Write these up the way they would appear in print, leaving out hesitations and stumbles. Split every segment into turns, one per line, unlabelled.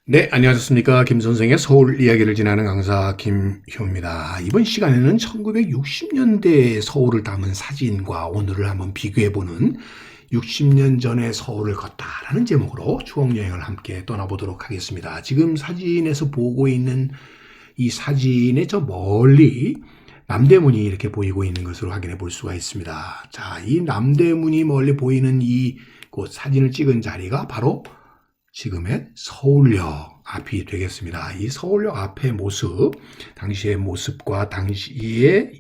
네, 안녕하셨습니까? 김 선생의 서울 이야기를 지나는 강사 김효입니다. 이번 시간에는 1960년대 서울을 담은 사진과 오늘을 한번 비교해보는 60년 전의 서울을 걷다라는 제목으로 추억여행을 함께 떠나보도록 하겠습니다. 지금 사진에서 보고 있는 이 사진의 저 멀리 남대문이 이렇게 보이고 있는 것으로 확인해 볼 수가 있습니다. 자, 이 남대문이 멀리 보이는 이곳 사진을 찍은 자리가 바로 지금의 서울역 앞이 되겠습니다. 이 서울역 앞의 모습, 당시의 모습과 당시에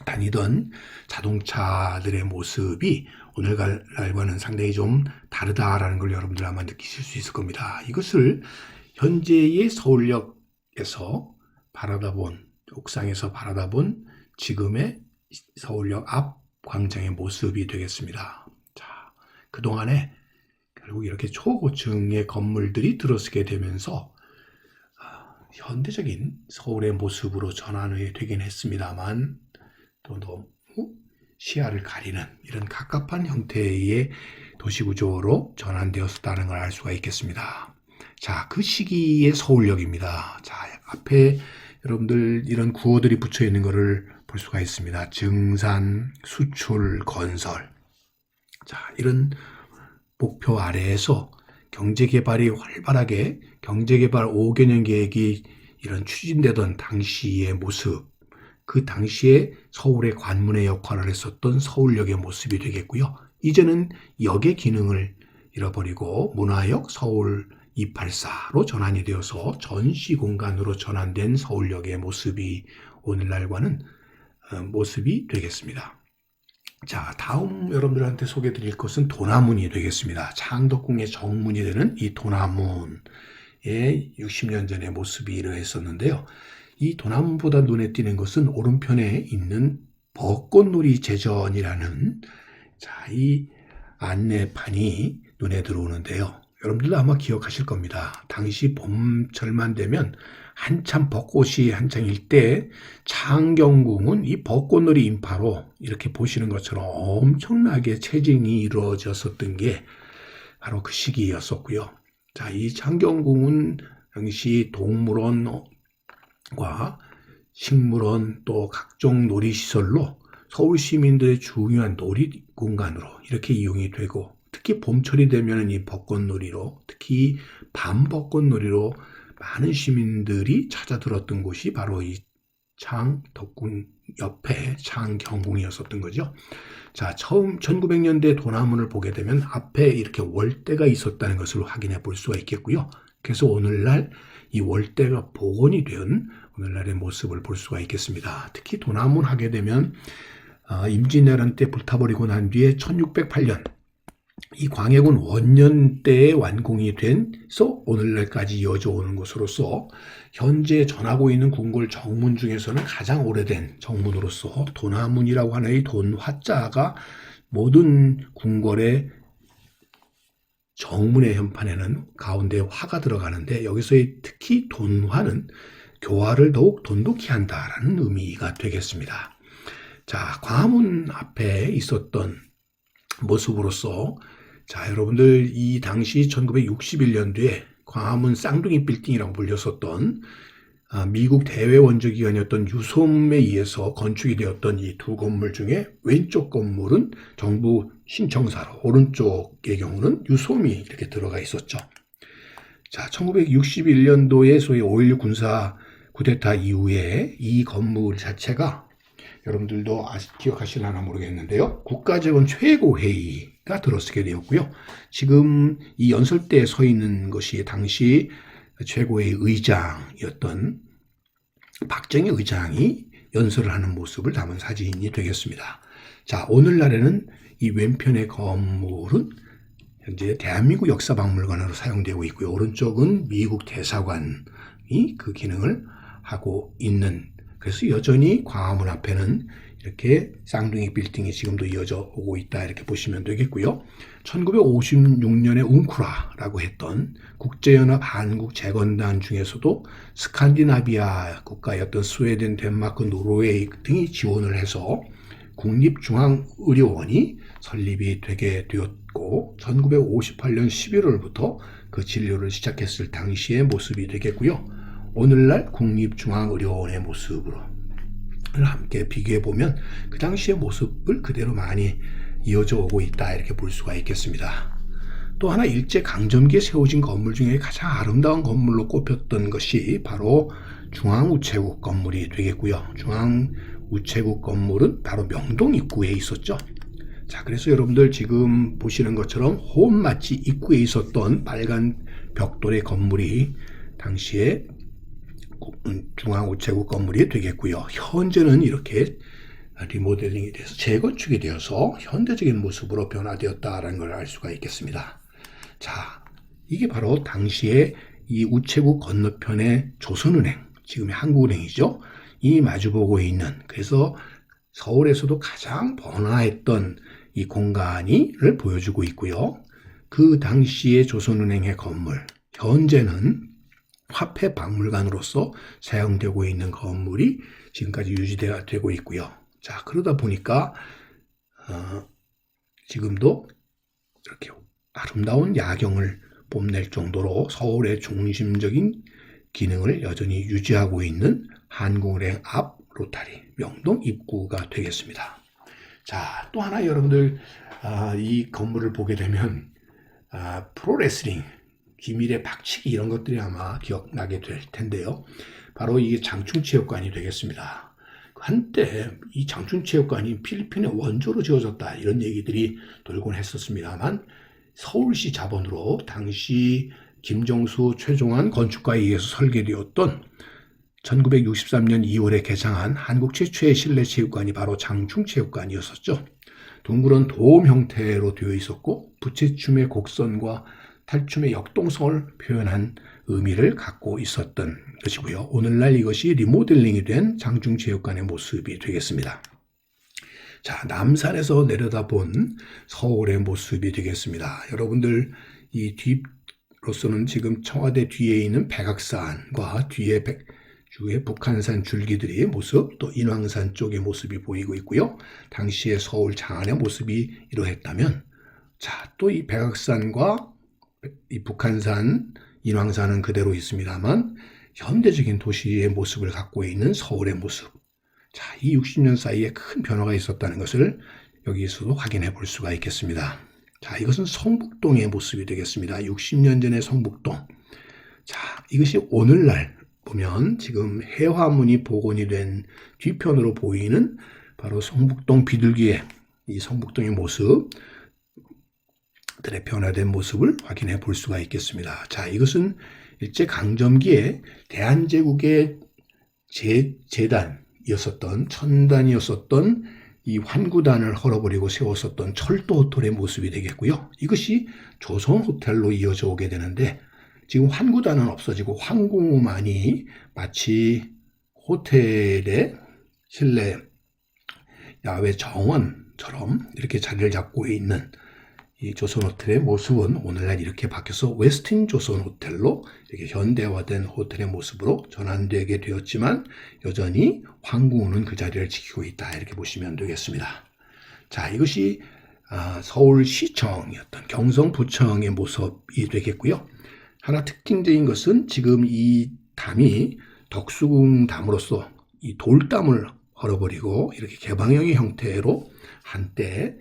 다니던 자동차들의 모습이 오늘날과는 상당히 좀 다르다라는 걸 여러분들 아마 느끼실 수 있을 겁니다. 이것을 현재의 서울역에서 바라다본, 옥상에서 바라다본 지금의 서울역 앞 광장의 모습이 되겠습니다. 자, 그동안에 결국 이렇게 초고층의 건물들이 들어서게 되면서 현대적인 서울의 모습으로 전환이 되긴 했습니다만 또 너무 시야를 가리는 이런 갑갑한 형태의 도시구조로 전환되었다는 걸 알 수가 있겠습니다. 자, 그 시기의 서울역입니다. 자, 앞에 여러분들 이런 구호들이 붙여 있는 것을 볼 수가 있습니다. 증산, 수출, 건설. 자, 이런 목표 아래에서 경제개발이 활발하게 경제개발 5개년 계획이 이런 추진되던 당시의 모습, 그 당시에 서울의 관문의 역할을 했었던 서울역의 모습이 되겠고요. 이제는 역의 기능을 잃어버리고 문화역 서울 284로 전환이 되어서 전시 공간으로 전환된 서울역의 모습이 오늘날과는 모습이 되겠습니다. 자, 다음 여러분들한테 소개해 드릴 것은 도남문이 되겠습니다. 창덕궁의 정문이 되는 이 도남문의 60년 전의 모습이 이러했었는데요. 이 도남문보다 눈에 띄는 것은 오른편에 있는 벚꽃놀이 제전이라는 이 안내판이 눈에 들어오는데요. 여러분들도 아마 기억하실 겁니다. 당시 봄철만 되면 한참 벚꽃이 한창일 때 창경궁은 이 벚꽃놀이 인파로 이렇게 보시는 것처럼 엄청나게 체증이 이루어졌었던 게 바로 그 시기였었고요. 자, 이 창경궁은 당시 동물원과 식물원 또 각종 놀이시설로 서울 시민들의 중요한 놀이 공간으로 이렇게 이용이 되고 특히 봄철이 되면 이 벚꽃놀이로 특히 밤 벚꽃놀이로 많은 시민들이 찾아들었던 곳이 바로 이 창덕궁 옆에 창경궁이었었던 거죠. 자, 처음 1900년대 도남문을 보게 되면 앞에 이렇게 월대가 있었다는 것을 확인해 볼 수가 있겠고요. 그래서 오늘날 이 월대가 복원이 된 오늘날의 모습을 볼 수가 있겠습니다. 특히 도남문 하게 되면 임진왜란 때 불타버리고 난 뒤에 1608년 이 광해군 원년 때에 완공이 돼서 오늘날까지 이어져 오는 것으로서 현재 전하고 있는 궁궐 정문 중에서는 가장 오래된 정문으로서 도남문이라고 하는 이 돈화자가 모든 궁궐의 정문의 현판에는 가운데 화가 들어가는데 여기서 특히 돈화는 교화를 더욱 돈독히 한다라는 의미가 되겠습니다. 자, 광화문 앞에 있었던 모습으로서 자, 여러분들 이 당시 1961년도에 광화문 쌍둥이 빌딩이라고 불렸었던 미국 대외 원조기관이었던 유솜에 의해서 건축이 되었던 이 두 건물 중에 왼쪽 건물은 정부 신청사로 오른쪽의 경우는 유솜이 이렇게 들어가 있었죠. 자, 1961년도에 소위 5.16 군사 쿠데타 이후에 이 건물 자체가 여러분들도 기억하시려나 모르겠는데요. 국가재건 최고회의가 들어서게 되었고요. 지금 이 연설대에 서 있는 것이 당시 최고회의 의장이었던 박정희 의장이 연설을 하는 모습을 담은 사진이 되겠습니다. 자, 오늘날에는 이 왼편의 건물은 현재 대한민국 역사박물관으로 사용되고 있고요. 오른쪽은 미국 대사관이 그 기능을 하고 있는 그래서 여전히 광화문 앞에는 이렇게 쌍둥이 빌딩이 지금도 이어져 오고 있다 이렇게 보시면 되겠고요. 1956년에 웅쿠라라고 했던 국제연합 한국재건단 중에서도 스칸디나비아 국가였던 스웨덴, 덴마크, 노르웨이 등이 지원을 해서 국립중앙의료원이 설립이 되게 되었고 1958년 11월부터 그 진료를 시작했을 당시의 모습이 되겠고요. 오늘날 국립중앙의료원의 모습으로 함께 비교해 보면 그 당시의 모습을 그대로 많이 이어져 오고 있다 이렇게 볼 수가 있겠습니다. 또 하나 일제 강점기에 세워진 건물 중에 가장 아름다운 건물로 꼽혔던 것이 바로 중앙우체국 건물이 되겠고요. 중앙우체국 건물은 바로 명동 입구에 있었죠. 자, 그래서 여러분들 지금 보시는 것처럼 호흡마치 입구에 있었던 빨간 벽돌의 건물이 당시에 중앙우체국 건물이 되겠고요. 현재는 이렇게 리모델링이 돼서 재건축이 되어서 현대적인 모습으로 변화되었다는 걸 알 수가 있겠습니다. 자, 이게 바로 당시에 이 우체국 건너편의 조선은행, 지금의 한국은행이죠. 이 마주보고 있는, 그래서 서울에서도 가장 번화했던 이 공간을 보여주고 있고요. 그 당시의 조선은행의 건물, 현재는 화폐 박물관으로서 사용되고 있는 건물이 지금까지 유지되고 있고요. 자, 그러다 보니까 지금도 이렇게 아름다운 야경을 뽐낼 정도로 서울의 중심적인 기능을 여전히 유지하고 있는 한국은행 앞 로타리 명동 입구가 되겠습니다. 자, 또 하나 여러분들 이 건물을 보게 되면 프로레슬링, 기밀의 박치기 이런 것들이 아마 기억나게 될 텐데요. 바로 이게 장충체육관이 되겠습니다. 한때 이 장충체육관이 필리핀의 원조로 지어졌다 이런 얘기들이 돌곤 했었습니다만 서울시 자본으로 당시 김정수 최종환 건축가에 의해서 설계되었던 1963년 2월에 개장한 한국 최초의 실내 체육관이 바로 장충체육관이었었죠. 둥그런 돔 형태로 되어 있었고 부채춤의 곡선과 탈춤의 역동성을 표현한 의미를 갖고 있었던 것이고요. 오늘날 이것이 리모델링이 된 장충체육관의 모습이 되겠습니다. 자, 남산에서 내려다본 서울의 모습이 되겠습니다. 여러분들 이 뒤로서는 지금 청와대 뒤에 있는 백악산과 뒤에 주위에 북한산 줄기들의 모습, 또 인왕산 쪽의 모습이 보이고 있고요. 당시의 서울 장안의 모습이 이러했다면, 자, 또 이 백악산과 이 북한산, 인왕산은 그대로 있습니다만 현대적인 도시의 모습을 갖고 있는 서울의 모습. 자, 이 60년 사이에 큰 변화가 있었다는 것을 여기서도 확인해 볼 수가 있겠습니다. 자, 이것은 성북동의 모습이 되겠습니다. 60년 전의 성북동. 자, 이것이 오늘날 보면 지금 해화문이 복원이 된 뒤편으로 보이는 바로 성북동 비둘기의 이 성북동의 모습, 들의 변화된 모습을 확인해 볼 수가 있겠습니다. 자, 이것은 일제 강점기에 대한제국의 재단이었었던 천단이었었던 이 환구단을 헐어버리고 세웠었던 철도 호텔의 모습이 되겠고요. 이것이 조선 호텔로 이어져 오게 되는데 지금 환구단은 없어지고 황궁만이 마치 호텔의 실내 야외 정원처럼 이렇게 자리를 잡고 있는 이 조선호텔의 모습은 오늘날 이렇게 바뀌어서 웨스틴 조선호텔로 이렇게 현대화된 호텔의 모습으로 전환되게 되었지만 여전히 황궁은 그 자리를 지키고 있다 이렇게 보시면 되겠습니다. 자, 이것이 서울시청이었던 경성부청의 모습이 되겠고요. 하나 특징적인 것은 지금 이 담이 덕수궁 담으로서 이 돌담을 헐어버리고 이렇게 개방형의 형태로 한때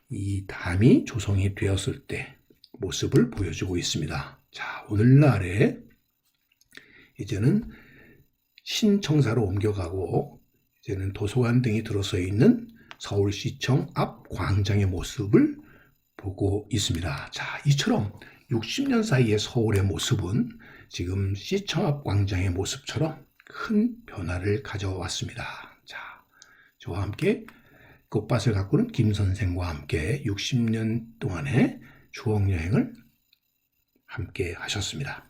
이 담이 조성이 되었을 때 모습을 보여주고 있습니다. 자, 오늘날에 이제는 신청사로 옮겨가고 이제는 도서관 등이 들어서 있는 서울시청 앞 광장의 모습을 보고 있습니다. 자, 이처럼 60년 사이의 서울의 모습은 지금 시청 앞 광장의 모습처럼 큰 변화를 가져왔습니다. 자, 저와 함께 꽃밭을 가꾸는 김 선생과 함께 60년 동안의 추억여행을 함께 하셨습니다.